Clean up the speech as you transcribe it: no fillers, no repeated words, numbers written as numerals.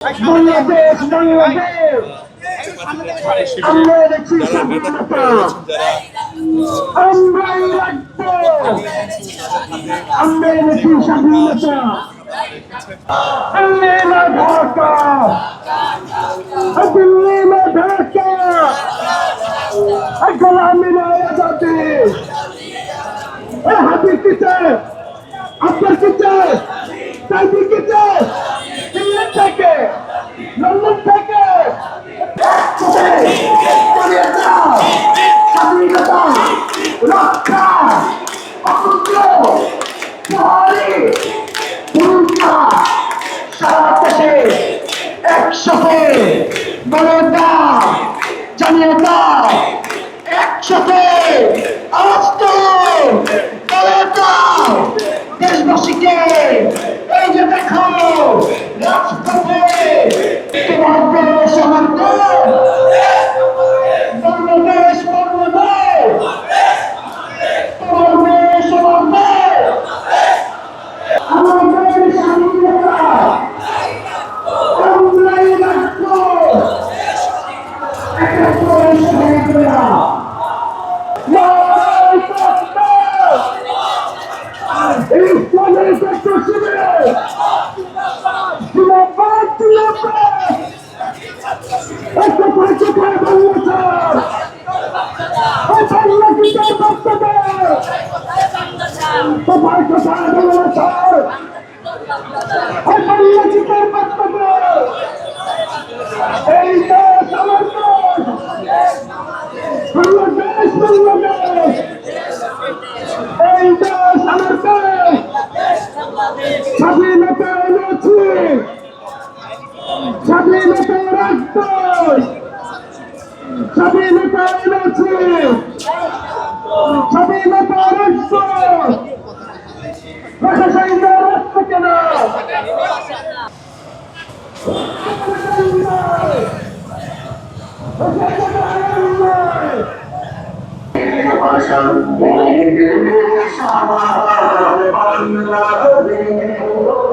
বাংলাদেশ বাংলাদেশ আমরা দেখছি স্বাধীনতা আমরাই রাখবো আমরা দেখছি স্বাধীনতা दिल्ली में ढाका दिल्ली में ढाका गुलामी में आजादी हाथी किसे अकबर किसे साइदी किसे दिल्ली থেকে লন্ডন থেকে স্বাধীনতা রক্ষা অকুণ্ঠ প্রহরী ভূমিকা সারা দেশে একসাথে বলতা জানিয়েতা একসাথে আওয়াজ বলতা দেশবাসীকে এই যে দেখো রাজপথে তোমার দেশ আমার বাংলাদেশ তোমার দেশ আমার আমাদের স্বাধীনতা আমরাই রাখবো একাত্তরের শহীদরা ইসলামের একটা শিবিরে জিন্দাবাদ জিন্দাবাদ একটা পরিচয় বাংলাদেশ এই বাংলাদেশের বাচ্চাদের সবাই কোথায় বাংলাদেশ এই বাংলাদেশের বাচ্চাদের এই দেশ আমার দেশ বাংলাদেশ বাংলাদেশ এই দেশ আমার দেশ স্বাধীনতা এনেছি স্বাধীনতা রাখবো স্বাধীনতা এনেছি স্বাধীনতা রাখবো প্রশাসনটা রাখছে কেন বাংলাদেশ